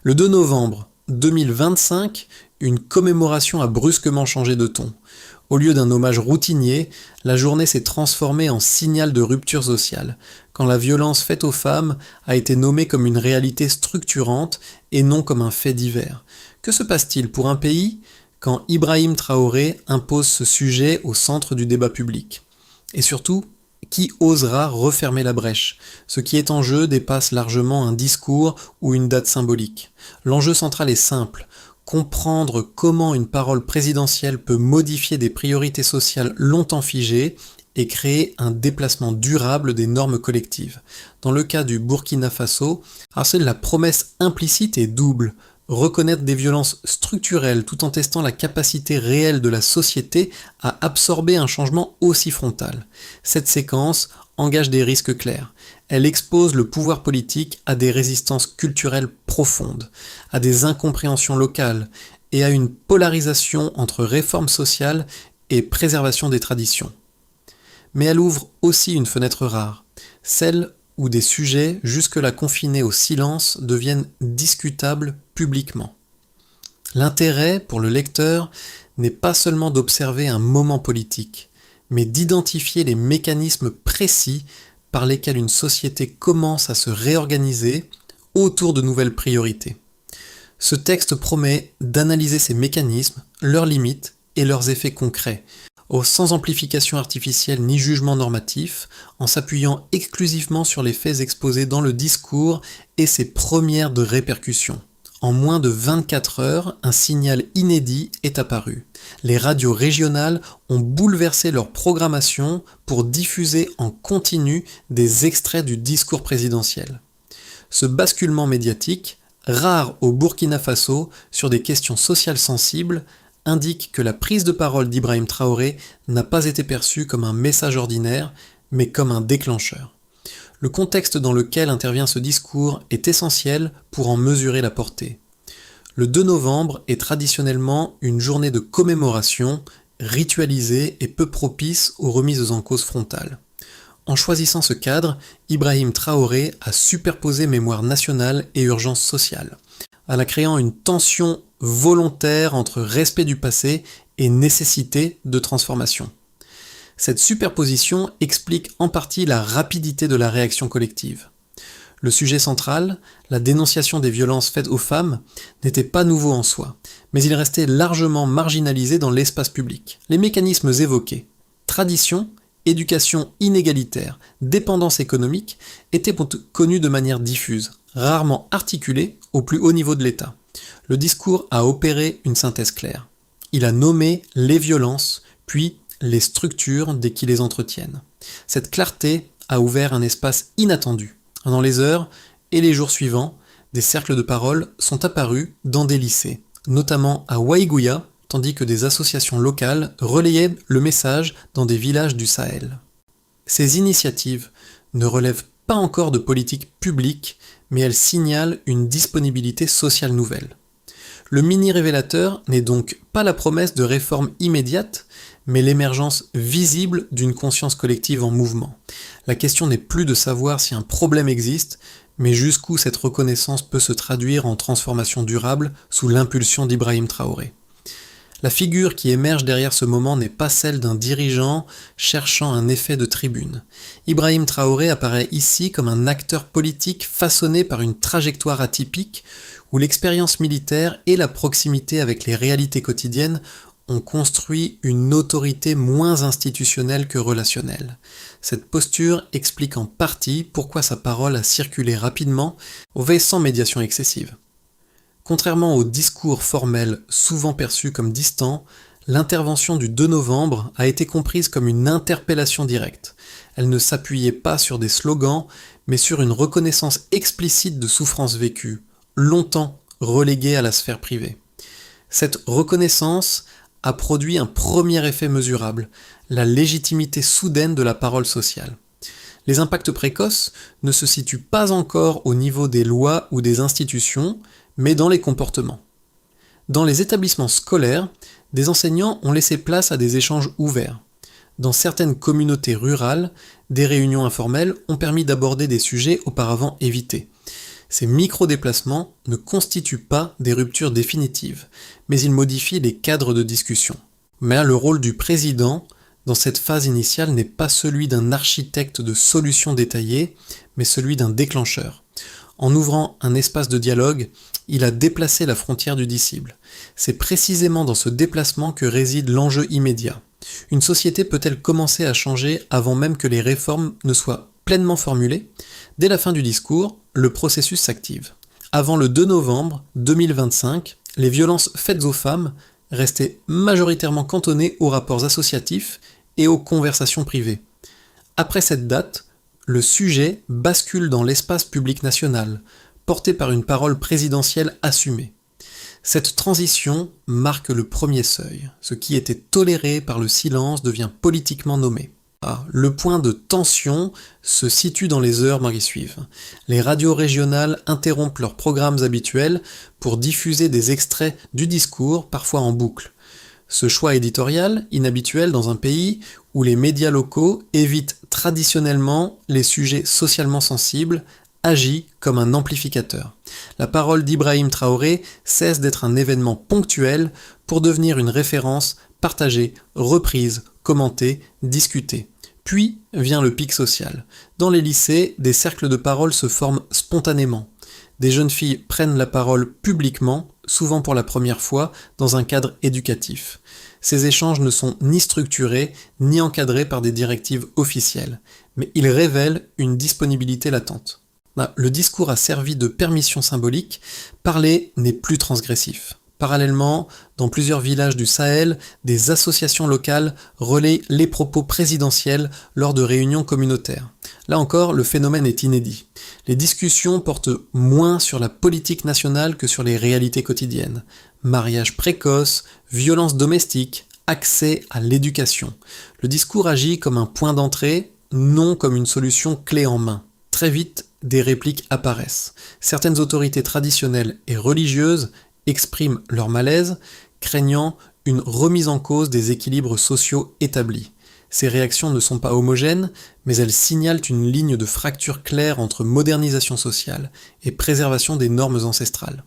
Le 2 novembre 2025, une commémoration a brusquement changé de ton. Au lieu d'un hommage routinier, la journée s'est transformée en signal de rupture sociale, quand la violence faite aux femmes a été nommée comme une réalité structurante et non comme un fait divers. Que se passe-t-il pour un pays quand Ibrahim Traoré impose ce sujet au centre du débat public? Et surtout, qui osera refermer la brèche? Ce qui est en jeu dépasse largement un discours ou une date symbolique. L'enjeu central est simple: comprendre comment une parole présidentielle peut modifier des priorités sociales longtemps figées et créer un déplacement durable des normes collectives. Dans le cas du Burkina Faso, la promesse implicite est double: reconnaître des violences structurelles tout en testant la capacité réelle de la société à absorber un changement aussi frontal. Cette séquence engage des risques clairs. Elle expose le pouvoir politique à des résistances culturelles profondes, à des incompréhensions locales et à une polarisation entre réforme sociale et préservation des traditions. Mais elle ouvre aussi une fenêtre rare, celle où des sujets jusque-là confinés au silence deviennent discutables publiquement. L'intérêt pour le lecteur n'est pas seulement d'observer un moment politique, mais d'identifier les mécanismes précis par lesquels une société commence à se réorganiser autour de nouvelles priorités. Ce texte promet d'analyser ces mécanismes, leurs limites et leurs effets concrets, sans amplification artificielle ni jugement normatif, en s'appuyant exclusivement sur les faits exposés dans le discours et ses premières de répercussions. En moins de 24 heures, un signal inédit est apparu. Les radios régionales ont bouleversé leur programmation pour diffuser en continu des extraits du discours présidentiel. Ce basculement médiatique, rare au Burkina Faso sur des questions sociales sensibles, indique que la prise de parole d'Ibrahim Traoré n'a pas été perçue comme un message ordinaire, mais comme un déclencheur. Le contexte dans lequel intervient ce discours est essentiel pour en mesurer la portée. Le 2 novembre est traditionnellement une journée de commémoration, ritualisée et peu propice aux remises en cause frontales. En choisissant ce cadre, Ibrahim Traoré a superposé mémoire nationale et urgence sociale, en la créant une tension volontaire entre respect du passé et nécessité de transformation. Cette superposition explique en partie la rapidité de la réaction collective. Le sujet central, la dénonciation des violences faites aux femmes, n'était pas nouveau en soi, mais il restait largement marginalisé dans l'espace public. Les mécanismes évoqués, tradition, éducation inégalitaire, dépendance économique, étaient connus de manière diffuse, rarement articulés au plus haut niveau de l'État. Le discours a opéré une synthèse claire. Il a nommé les violences, puis les structures dès qu'ils les entretiennent. Cette clarté a ouvert un espace inattendu. Dans les heures et les jours suivants, des cercles de parole sont apparus dans des lycées, notamment à Waïgouya, tandis que des associations locales relayaient le message dans des villages du Sahel. Ces initiatives ne relèvent pas encore de politique publique, mais elles signalent une disponibilité sociale nouvelle. Le mini-révélateur n'est donc pas la promesse de réformes immédiates, mais l'émergence visible d'une conscience collective en mouvement. La question n'est plus de savoir si un problème existe, mais jusqu'où cette reconnaissance peut se traduire en transformation durable sous l'impulsion d'Ibrahim Traoré. La figure qui émerge derrière ce moment n'est pas celle d'un dirigeant cherchant un effet de tribune. Ibrahim Traoré apparaît ici comme un acteur politique façonné par une trajectoire atypique où l'expérience militaire et la proximité avec les réalités quotidiennes ont construit une autorité moins institutionnelle que relationnelle. Cette posture explique en partie pourquoi sa parole a circulé rapidement, sans médiation excessive. Contrairement au discours formel souvent perçu comme distant, l'intervention du 2 novembre a été comprise comme une interpellation directe. Elle ne s'appuyait pas sur des slogans, mais sur une reconnaissance explicite de souffrances vécues, longtemps reléguées à la sphère privée. Cette reconnaissance a produit un premier effet mesurable, la légitimité soudaine de la parole sociale. Les impacts précoces ne se situent pas encore au niveau des lois ou des institutions, mais dans les comportements. Dans les établissements scolaires, des enseignants ont laissé place à des échanges ouverts. Dans certaines communautés rurales, des réunions informelles ont permis d'aborder des sujets auparavant évités. Ces micro-déplacements ne constituent pas des ruptures définitives, mais ils modifient les cadres de discussion. Mais le rôle du président dans cette phase initiale n'est pas celui d'un architecte de solutions détaillées, mais celui d'un déclencheur. En ouvrant un espace de dialogue, il a déplacé la frontière du disciple. C'est précisément dans ce déplacement que réside l'enjeu immédiat. Une société peut-elle commencer à changer avant même que les réformes ne soient pleinement formulées ? Dès la fin du discours, le processus s'active. Avant le 2 novembre 2025, les violences faites aux femmes restaient majoritairement cantonnées aux rapports associatifs et aux conversations privées. Après cette date, le sujet bascule dans l'espace public national, porté par une parole présidentielle assumée. Cette transition marque le premier seuil. Ce qui était toléré par le silence devient politiquement nommé. Le point de tension se situe dans les heures qui suivent. Les radios régionales interrompent leurs programmes habituels pour diffuser des extraits du discours, parfois en boucle. Ce choix éditorial, inhabituel dans un pays où les médias locaux évitent traditionnellement les sujets socialement sensibles, agit comme un amplificateur. La parole d'Ibrahim Traoré cesse d'être un événement ponctuel pour devenir une référence partagée, reprise, commentée, discutée. Puis vient le pic social. Dans les lycées, des cercles de parole se forment spontanément. Des jeunes filles prennent la parole publiquement, souvent pour la première fois, dans un cadre éducatif. Ces échanges ne sont ni structurés, ni encadrés par des directives officielles, mais ils révèlent une disponibilité latente. Le discours a servi de permission symbolique, parler n'est plus transgressif. Parallèlement, dans plusieurs villages du Sahel, des associations locales relaient les propos présidentiels lors de réunions communautaires. Là encore, le phénomène est inédit. Les discussions portent moins sur la politique nationale que sur les réalités quotidiennes. Mariage précoce, violence domestique, accès à l'éducation. Le discours agit comme un point d'entrée, non comme une solution clé en main. Très vite, des répliques apparaissent. Certaines autorités traditionnelles et religieuses expriment leur malaise, craignant une remise en cause des équilibres sociaux établis. Ces réactions ne sont pas homogènes, mais elles signalent une ligne de fracture claire entre modernisation sociale et préservation des normes ancestrales.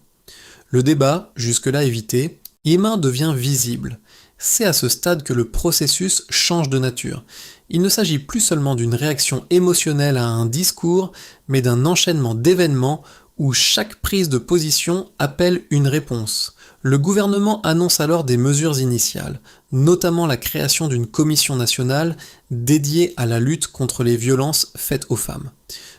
Le débat, jusque-là évité, devient visible. C'est à ce stade que le processus change de nature. Il ne s'agit plus seulement d'une réaction émotionnelle à un discours, mais d'un enchaînement d'événements où chaque prise de position appelle une réponse. Le gouvernement annonce alors des mesures initiales, notamment la création d'une commission nationale dédiée à la lutte contre les violences faites aux femmes.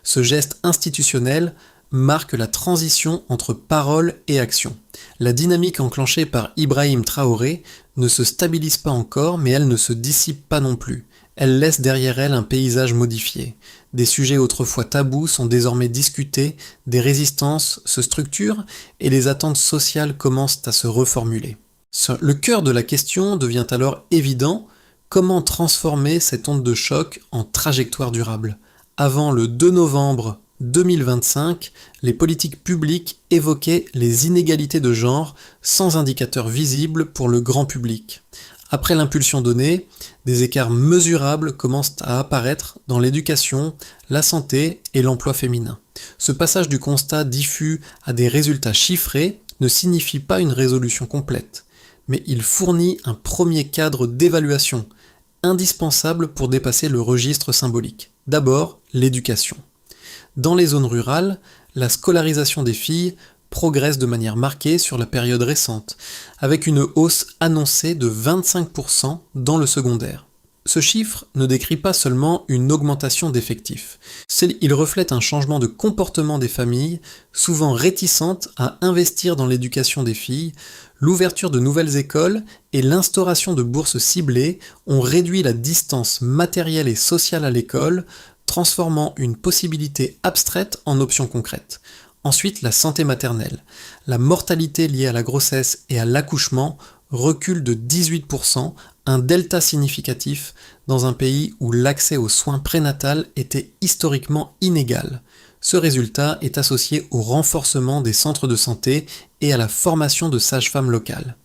Ce geste institutionnel marque la transition entre parole et action. La dynamique enclenchée par Ibrahim Traoré ne se stabilise pas encore, mais elle ne se dissipe pas non plus. Elle laisse derrière elle un paysage modifié. Des sujets autrefois tabous sont désormais discutés, des résistances se structurent et les attentes sociales commencent à se reformuler. Le cœur de la question devient alors évident: comment transformer cette onde de choc en trajectoire durable ? Avant le 2 novembre 2025, les politiques publiques évoquaient les inégalités de genre sans indicateur visible pour le grand public. Après l'impulsion donnée, des écarts mesurables commencent à apparaître dans l'éducation, la santé et l'emploi féminin. Ce passage du constat diffus à des résultats chiffrés ne signifie pas une résolution complète, mais il fournit un premier cadre d'évaluation, indispensable pour dépasser le registre symbolique. D'abord, l'éducation. Dans les zones rurales, la scolarisation des filles progresse de manière marquée sur la période récente, avec une hausse annoncée de 25% dans le secondaire. Ce chiffre ne décrit pas seulement une augmentation d'effectifs, il reflète un changement de comportement des familles, souvent réticentes à investir dans l'éducation des filles. L'ouverture de nouvelles écoles et l'instauration de bourses ciblées ont réduit la distance matérielle et sociale à l'école, transformant une possibilité abstraite en option concrète. Ensuite, la santé maternelle. La mortalité liée à la grossesse et à l'accouchement recule de 18%, un delta significatif dans un pays où l'accès aux soins prénatals était historiquement inégal. Ce résultat est associé au renforcement des centres de santé et à la formation de sages-femmes locales.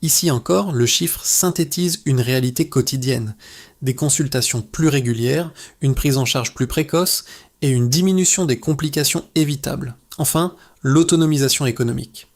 Ici encore, le chiffre synthétise une réalité quotidienne. Des consultations plus régulières, une prise en charge plus précoce et une diminution des complications évitables. Enfin, l'autonomisation économique.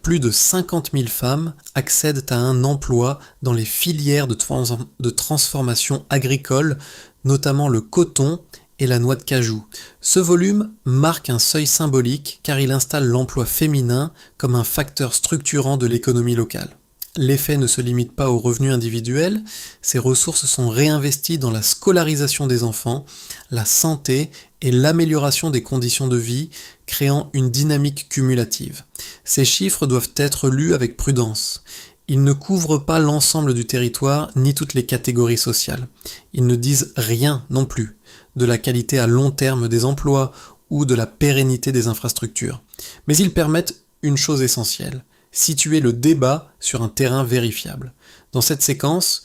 Plus de 50 000 femmes accèdent à un emploi dans les filières de transformation agricole, notamment le coton et la noix de cajou. Ce volume marque un seuil symbolique car il installe l'emploi féminin comme un facteur structurant de l'économie locale. L'effet ne se limite pas aux revenus individuels, ces ressources sont réinvesties dans la scolarisation des enfants, la santé et l'amélioration des conditions de vie, créant une dynamique cumulative. Ces chiffres doivent être lus avec prudence. Ils ne couvrent pas l'ensemble du territoire ni toutes les catégories sociales. Ils ne disent rien non plus de la qualité à long terme des emplois ou de la pérennité des infrastructures. Mais ils permettent une chose essentielle: situer le débat sur un terrain vérifiable. Dans cette séquence,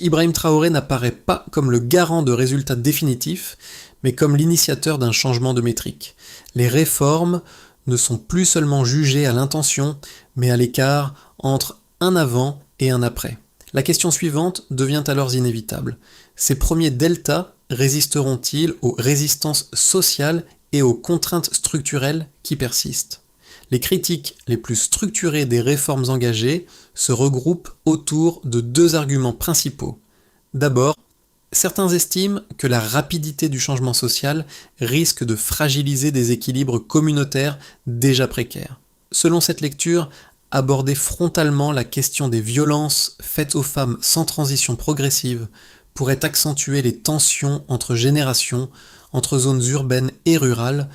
Ibrahim Traoré n'apparaît pas comme le garant de résultats définitifs, mais comme l'initiateur d'un changement de métrique. Les réformes ne sont plus seulement jugées à l'intention, mais à l'écart entre un avant et un après. La question suivante devient alors inévitable. Ces premiers deltas résisteront-ils aux résistances sociales et aux contraintes structurelles qui persistent ? Les critiques les plus structurées des réformes engagées se regroupent autour de deux arguments principaux. D'abord, certains estiment que la rapidité du changement social risque de fragiliser des équilibres communautaires déjà précaires. Selon cette lecture, aborder frontalement la question des violences faites aux femmes sans transition progressive pourrait accentuer les tensions entre générations, entre zones urbaines et rurales,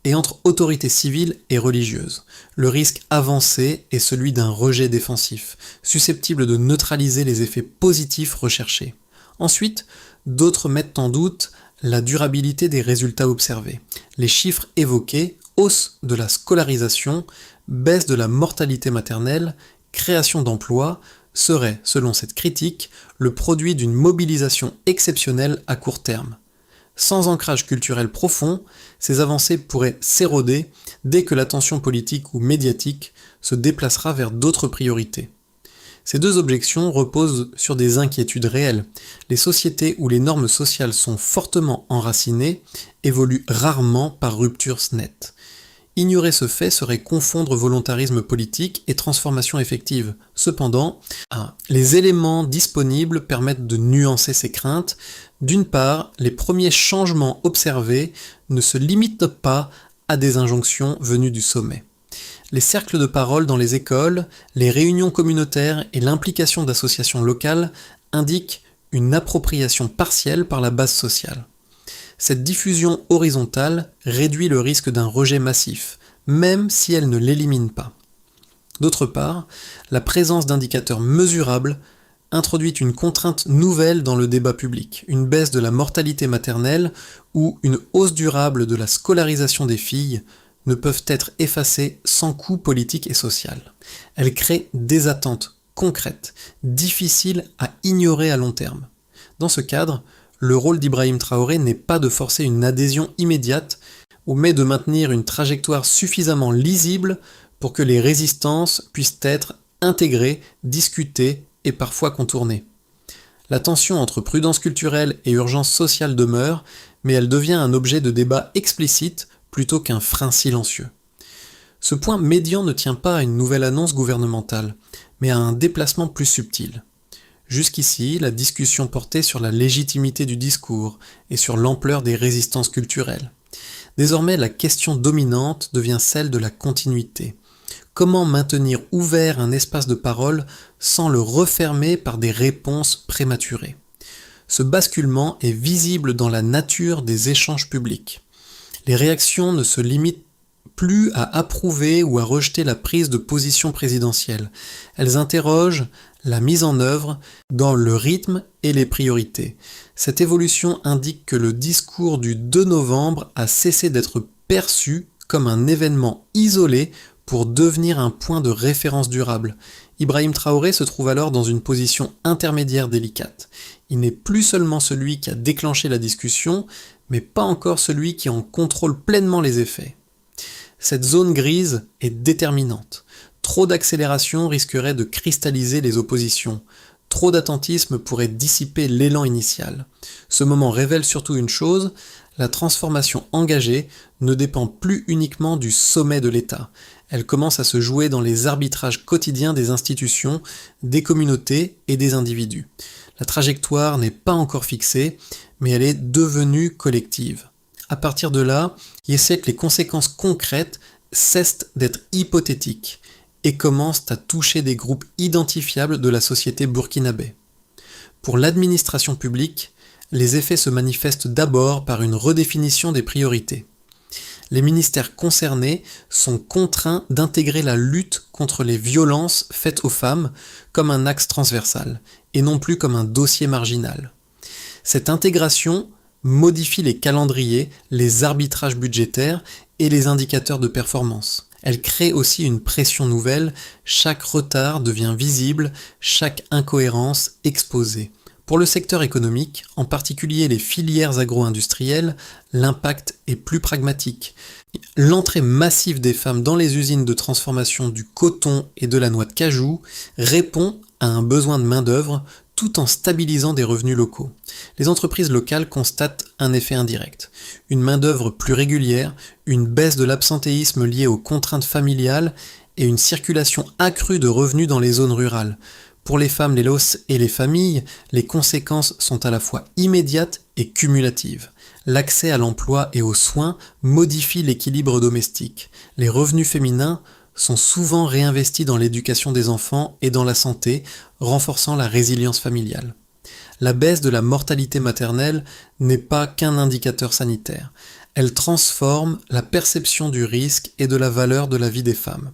et entre autorités civiles et religieuses. Le risque avancé est celui d'un rejet défensif, susceptible de neutraliser les effets positifs recherchés. Ensuite, d'autres mettent en doute la durabilité des résultats observés. Les chiffres évoqués, hausse de la scolarisation, baisse de la mortalité maternelle, création d'emplois, seraient, selon cette critique, le produit d'une mobilisation exceptionnelle à court terme. Sans ancrage culturel profond, ces avancées pourraient s'éroder dès que l'attention politique ou médiatique se déplacera vers d'autres priorités. Ces deux objections reposent sur des inquiétudes réelles. Les sociétés où les normes sociales sont fortement enracinées évoluent rarement par ruptures nettes. Ignorer ce fait serait confondre volontarisme politique et transformation effective. Cependant, les éléments disponibles permettent de nuancer ces craintes. D'une part, les premiers changements observés ne se limitent pas à des injonctions venues du sommet. Les cercles de parole dans les écoles, les réunions communautaires et l'implication d'associations locales indiquent une appropriation partielle par la base sociale. Cette diffusion horizontale réduit le risque d'un rejet massif, même si elle ne l'élimine pas. D'autre part, la présence d'indicateurs mesurables introduit une contrainte nouvelle dans le débat public, une baisse de la mortalité maternelle ou une hausse durable de la scolarisation des filles ne peuvent être effacées sans coût politique et social. Elles créent des attentes concrètes, difficiles à ignorer à long terme. Dans ce cadre, le rôle d'Ibrahim Traoré n'est pas de forcer une adhésion immédiate, mais de maintenir une trajectoire suffisamment lisible pour que les résistances puissent être intégrées, discutées et parfois contournées. La tension entre prudence culturelle et urgence sociale demeure, mais elle devient un objet de débat explicite plutôt qu'un frein silencieux. Ce point médian ne tient pas à une nouvelle annonce gouvernementale, mais à un déplacement plus subtil. Jusqu'ici, la discussion portait sur la légitimité du discours et sur l'ampleur des résistances culturelles. Désormais, la question dominante devient celle de la continuité. Comment maintenir ouvert un espace de parole sans le refermer par des réponses prématurées ? Ce basculement est visible dans la nature des échanges publics. Les réactions ne se limitent plus à approuver ou à rejeter la prise de position présidentielle. Elles interrogent la mise en œuvre dans le rythme et les priorités. Cette évolution indique que le discours du 2 novembre a cessé d'être perçu comme un événement isolé pour devenir un point de référence durable. Ibrahim Traoré se trouve alors dans une position intermédiaire délicate. Il n'est plus seulement celui qui a déclenché la discussion, mais pas encore celui qui en contrôle pleinement les effets. Cette zone grise est déterminante. Trop d'accélération risquerait de cristalliser les oppositions. Trop d'attentisme pourrait dissiper l'élan initial. Ce moment révèle surtout une chose, la transformation engagée ne dépend plus uniquement du sommet de l'État. Elle commence à se jouer dans les arbitrages quotidiens des institutions, des communautés et des individus. La trajectoire n'est pas encore fixée, mais elle est devenue collective. À partir de là, il essaie que les conséquences concrètes cessent d'être hypothétiques et commencent à toucher des groupes identifiables de la société burkinabé. Pour l'administration publique, les effets se manifestent d'abord par une redéfinition des priorités. Les ministères concernés sont contraints d'intégrer la lutte contre les violences faites aux femmes comme un axe transversal, et non plus comme un dossier marginal. Cette intégration modifie les calendriers, les arbitrages budgétaires et les indicateurs de performance. Elle crée aussi une pression nouvelle, chaque retard devient visible, chaque incohérence exposée. Pour le secteur économique, en particulier les filières agro-industrielles, l'impact est plus pragmatique. L'entrée massive des femmes dans les usines de transformation du coton et de la noix de cajou répond à un besoin de main-d'œuvre tout en stabilisant des revenus locaux. Les entreprises locales constatent un effet indirect. Une main-d'œuvre plus régulière, une baisse de l'absentéisme lié aux contraintes familiales et une circulation accrue de revenus dans les zones rurales. Pour les femmes, les LOS et les familles, les conséquences sont à la fois immédiates et cumulatives. L'accès à l'emploi et aux soins modifie l'équilibre domestique. Les revenus féminins sont souvent réinvestis dans l'éducation des enfants et dans la santé, renforçant la résilience familiale. La baisse de la mortalité maternelle n'est pas qu'un indicateur sanitaire. Elle transforme la perception du risque et de la valeur de la vie des femmes.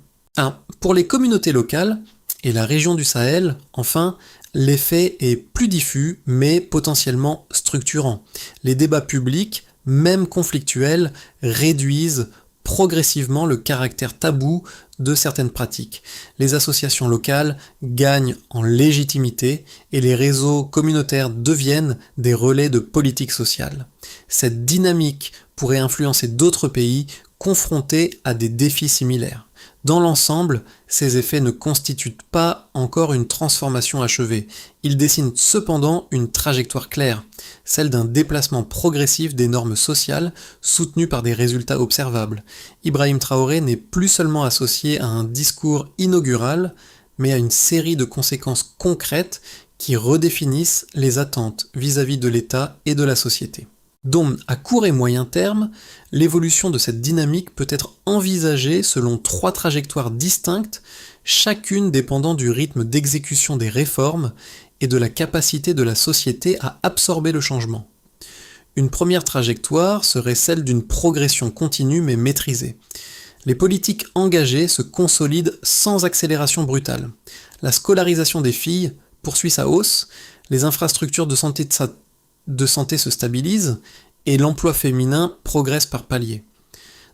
Pour les communautés locales et la région du Sahel, enfin, l'effet est plus diffus mais potentiellement structurant. Les débats publics, même conflictuels, réduisent progressivement le caractère tabou de certaines pratiques. Les associations locales gagnent en légitimité et les réseaux communautaires deviennent des relais de politique sociale. Cette dynamique pourrait influencer d'autres pays confrontés à des défis similaires. Dans l'ensemble, ces effets ne constituent pas encore une transformation achevée. Ils dessinent cependant une trajectoire claire, celle d'un déplacement progressif des normes sociales soutenues par des résultats observables. Ibrahim Traoré n'est plus seulement associé à un discours inaugural, mais à une série de conséquences concrètes qui redéfinissent les attentes vis-à-vis de l'État et de la société. Donc, à court et moyen terme, l'évolution de cette dynamique peut être envisagée selon 3 trajectoires distinctes, chacune dépendant du rythme d'exécution des réformes et de la capacité de la société à absorber le changement. Une première trajectoire serait celle d'une progression continue mais maîtrisée. Les politiques engagées se consolident sans accélération brutale. La scolarisation des filles poursuit sa hausse, les infrastructures de santé se stabilisent et l'emploi féminin progresse par paliers.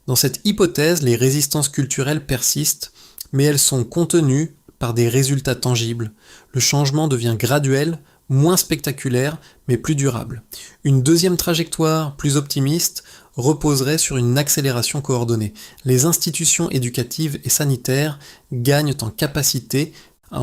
Dans cette hypothèse, les résistances culturelles persistent, mais elles sont contenues par des résultats tangibles. Le changement devient graduel, moins spectaculaire, mais plus durable. Une deuxième trajectoire, plus optimiste, reposerait sur une accélération coordonnée. Les institutions éducatives et sanitaires gagnent en capacité,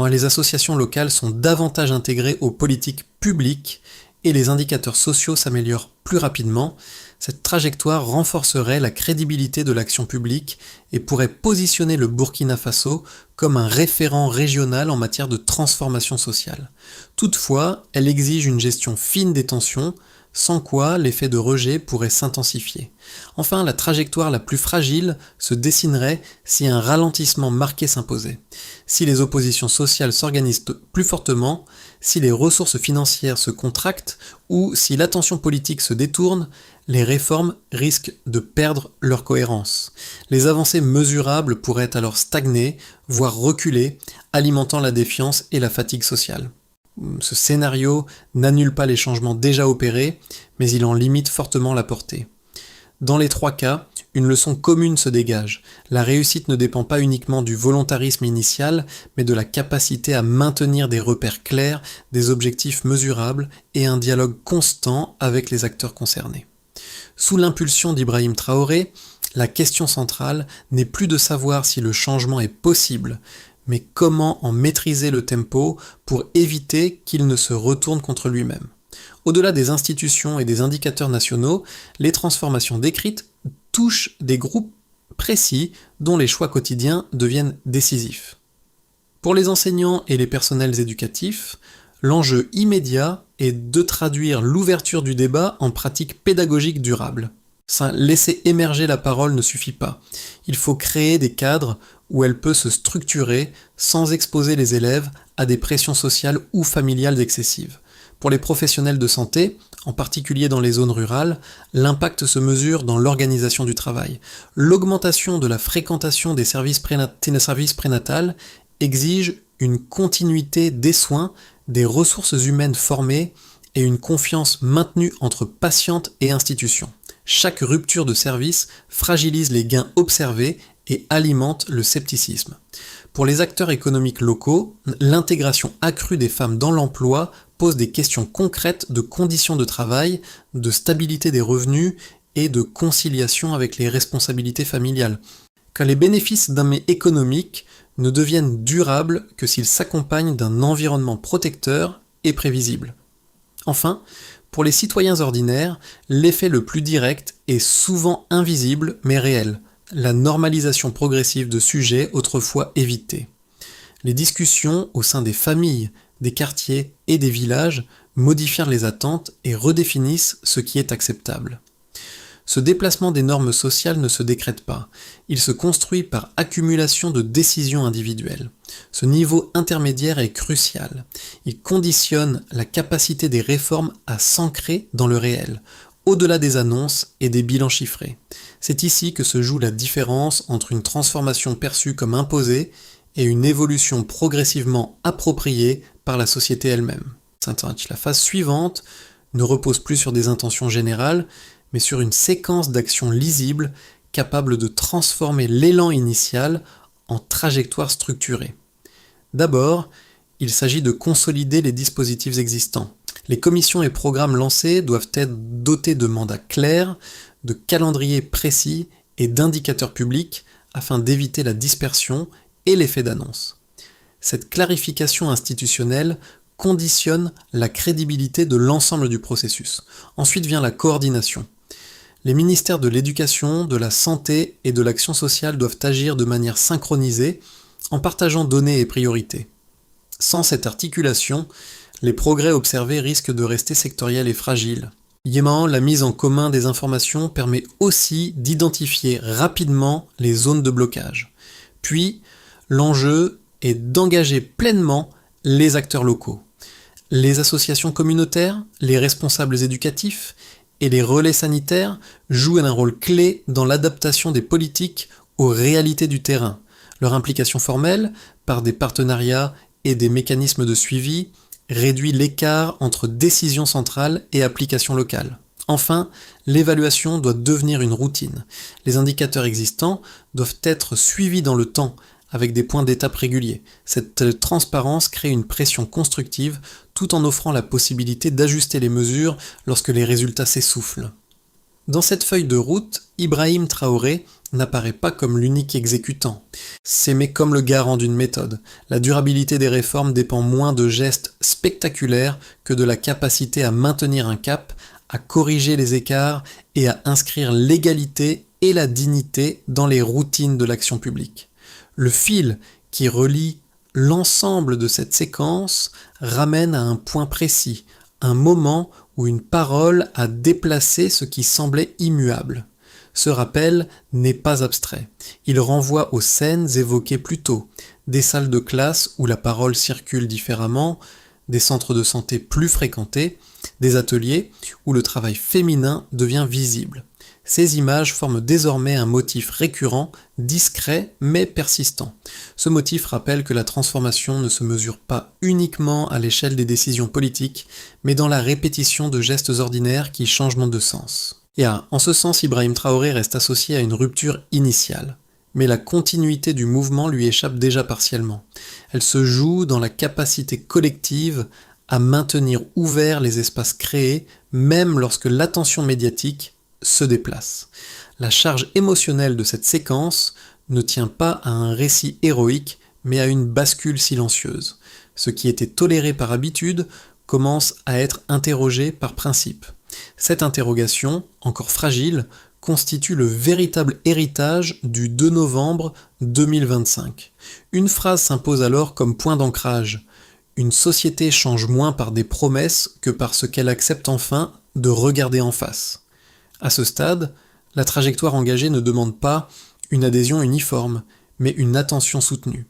les associations locales sont davantage intégrées aux politiques publiques et les indicateurs sociaux s'améliorent plus rapidement. Cette trajectoire renforcerait la crédibilité de l'action publique et pourrait positionner le Burkina Faso comme un référent régional en matière de transformation sociale. Toutefois, elle exige une gestion fine des tensions, sans quoi l'effet de rejet pourrait s'intensifier. Enfin, la trajectoire la plus fragile se dessinerait si un ralentissement marqué s'imposait. Si les oppositions sociales s'organisent plus fortement, si les ressources financières se contractent ou si l'attention politique se détourne, les réformes risquent de perdre leur cohérence. Les avancées mesurables pourraient alors stagner, voire reculer, alimentant la défiance et la fatigue sociale. Ce scénario n'annule pas les changements déjà opérés, mais il en limite fortement la portée. Dans les 3 cas, une leçon commune se dégage. La réussite ne dépend pas uniquement du volontarisme initial, mais de la capacité à maintenir des repères clairs, des objectifs mesurables et un dialogue constant avec les acteurs concernés. Sous l'impulsion d'Ibrahim Traoré, la question centrale n'est plus de savoir si le changement est possible, mais comment en maîtriser le tempo pour éviter qu'il ne se retourne contre lui-même. Au-delà des institutions et des indicateurs nationaux, les transformations décrites touchent des groupes précis dont les choix quotidiens deviennent décisifs. Pour les enseignants et les personnels éducatifs, l'enjeu immédiat est de traduire l'ouverture du débat en pratiques pédagogiques durables. Laisser émerger la parole ne suffit pas. Il faut créer des cadres où elle peut se structurer sans exposer les élèves à des pressions sociales ou familiales excessives. Pour les professionnels de santé, en particulier dans les zones rurales, l'impact se mesure dans l'organisation du travail. L'augmentation de la fréquentation des services prénatals exige une continuité des soins, des ressources humaines formées et une confiance maintenue entre patientes et institutions. Chaque rupture de service fragilise les gains observés et alimente le scepticisme. Pour les acteurs économiques locaux, l'intégration accrue des femmes dans l'emploi pose des questions concrètes de conditions de travail, de stabilité des revenus et de conciliation avec les responsabilités familiales. Car les bénéfices d'un mets économique ne deviennent durables que s'ils s'accompagnent d'un environnement protecteur et prévisible. Enfin, pour les citoyens ordinaires, l'effet le plus direct est souvent invisible mais réel, la normalisation progressive de sujets autrefois évités. Les discussions au sein des familles, des quartiers et des villages modifient les attentes et redéfinissent ce qui est acceptable. Ce déplacement des normes sociales ne se décrète pas, il se construit par accumulation de décisions individuelles. Ce niveau intermédiaire est crucial. Il conditionne la capacité des réformes à s'ancrer dans le réel, au-delà des annonces et des bilans chiffrés. C'est ici que se joue la différence entre une transformation perçue comme imposée et une évolution progressivement appropriée par la société elle-même. La phase suivante ne repose plus sur des intentions générales, mais sur une séquence d'actions lisibles capable de transformer l'élan initial en trajectoire structurée. D'abord, il s'agit de consolider les dispositifs existants. Les commissions et programmes lancés doivent être dotés de mandats clairs, de calendriers précis et d'indicateurs publics afin d'éviter la dispersion et l'effet d'annonce. Cette clarification institutionnelle conditionne la crédibilité de l'ensemble du processus. Ensuite vient la coordination. Les ministères de l'Éducation, de la Santé et de l'Action sociale doivent agir de manière synchronisée en partageant données et priorités. Sans cette articulation, les progrès observés risquent de rester sectoriels et fragiles. Également, la mise en commun des informations permet aussi d'identifier rapidement les zones de blocage. Puis, l'enjeu est d'engager pleinement les acteurs locaux. Les associations communautaires, les responsables éducatifs et les relais sanitaires jouent un rôle clé dans l'adaptation des politiques aux réalités du terrain. Leur implication formelle, par des partenariats et des mécanismes de suivi, réduit l'écart entre décision centrale et application locale. Enfin, l'évaluation doit devenir une routine. Les indicateurs existants doivent être suivis dans le temps, avec des points d'étape réguliers. Cette transparence crée une pression constructive tout en offrant la possibilité d'ajuster les mesures lorsque les résultats s'essoufflent. Dans cette feuille de route, Ibrahim Traoré n'apparaît pas comme l'unique exécutant. C'est mais comme le garant d'une méthode. La durabilité des réformes dépend moins de gestes spectaculaires que de la capacité à maintenir un cap, à corriger les écarts et à inscrire l'égalité et la dignité dans les routines de l'action publique. Le fil qui relie l'ensemble de cette séquence ramène à un point précis, un moment où une parole a déplacé ce qui semblait immuable. Ce rappel n'est pas abstrait. Il renvoie aux scènes évoquées plus tôt, des salles de classe où la parole circule différemment, des centres de santé plus fréquentés, des ateliers où le travail féminin devient visible. Ces images forment désormais un motif récurrent, discret mais persistant. Ce motif rappelle que la transformation ne se mesure pas uniquement à l'échelle des décisions politiques, mais dans la répétition de gestes ordinaires qui changent de sens. En ce sens, Ibrahim Traoré reste associé à une rupture initiale. Mais la continuité du mouvement lui échappe déjà partiellement. Elle se joue dans la capacité collective à maintenir ouverts les espaces créés, même lorsque l'attention médiatique se déplace. La charge émotionnelle de cette séquence ne tient pas à un récit héroïque, mais à une bascule silencieuse. Ce qui était toléré par habitude commence à être interrogée par principe. Cette interrogation, encore fragile, constitue le véritable héritage du 2 novembre 2025. Une phrase s'impose alors comme point d'ancrage. Une société change moins par des promesses que par ce qu'elle accepte enfin de regarder en face. À ce stade, la trajectoire engagée ne demande pas une adhésion uniforme, mais une attention soutenue.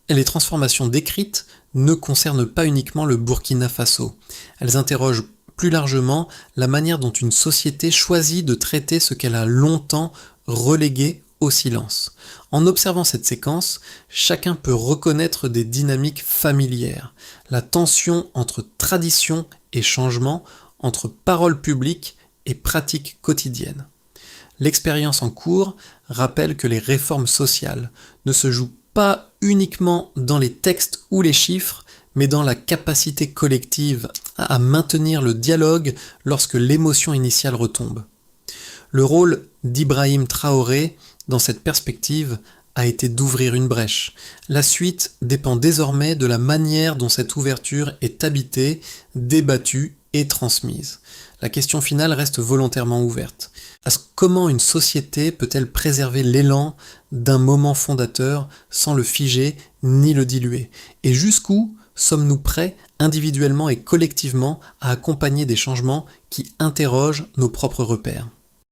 Et les transformations décrites ne concernent pas uniquement le Burkina Faso. Elles interrogent plus largement la manière dont une société choisit de traiter ce qu'elle a longtemps relégué au silence. En observant cette séquence, chacun peut reconnaître des dynamiques familières, la tension entre tradition et changement, entre parole publique et pratiques quotidiennes. L'expérience en cours rappelle que les réformes sociales ne se jouent pas uniquement dans les textes ou les chiffres, mais dans la capacité collective à maintenir le dialogue lorsque l'émotion initiale retombe. Le rôle d'Ibrahim Traoré dans cette perspective a été d'ouvrir une brèche. La suite dépend désormais de la manière dont cette ouverture est habitée, débattue et transmise. La question finale reste volontairement ouverte. Comment une société peut-elle préserver l'élan d'un moment fondateur sans le figer ni le diluer? Et jusqu'où sommes-nous prêts, individuellement et collectivement, à accompagner des changements qui interrogent nos propres repères?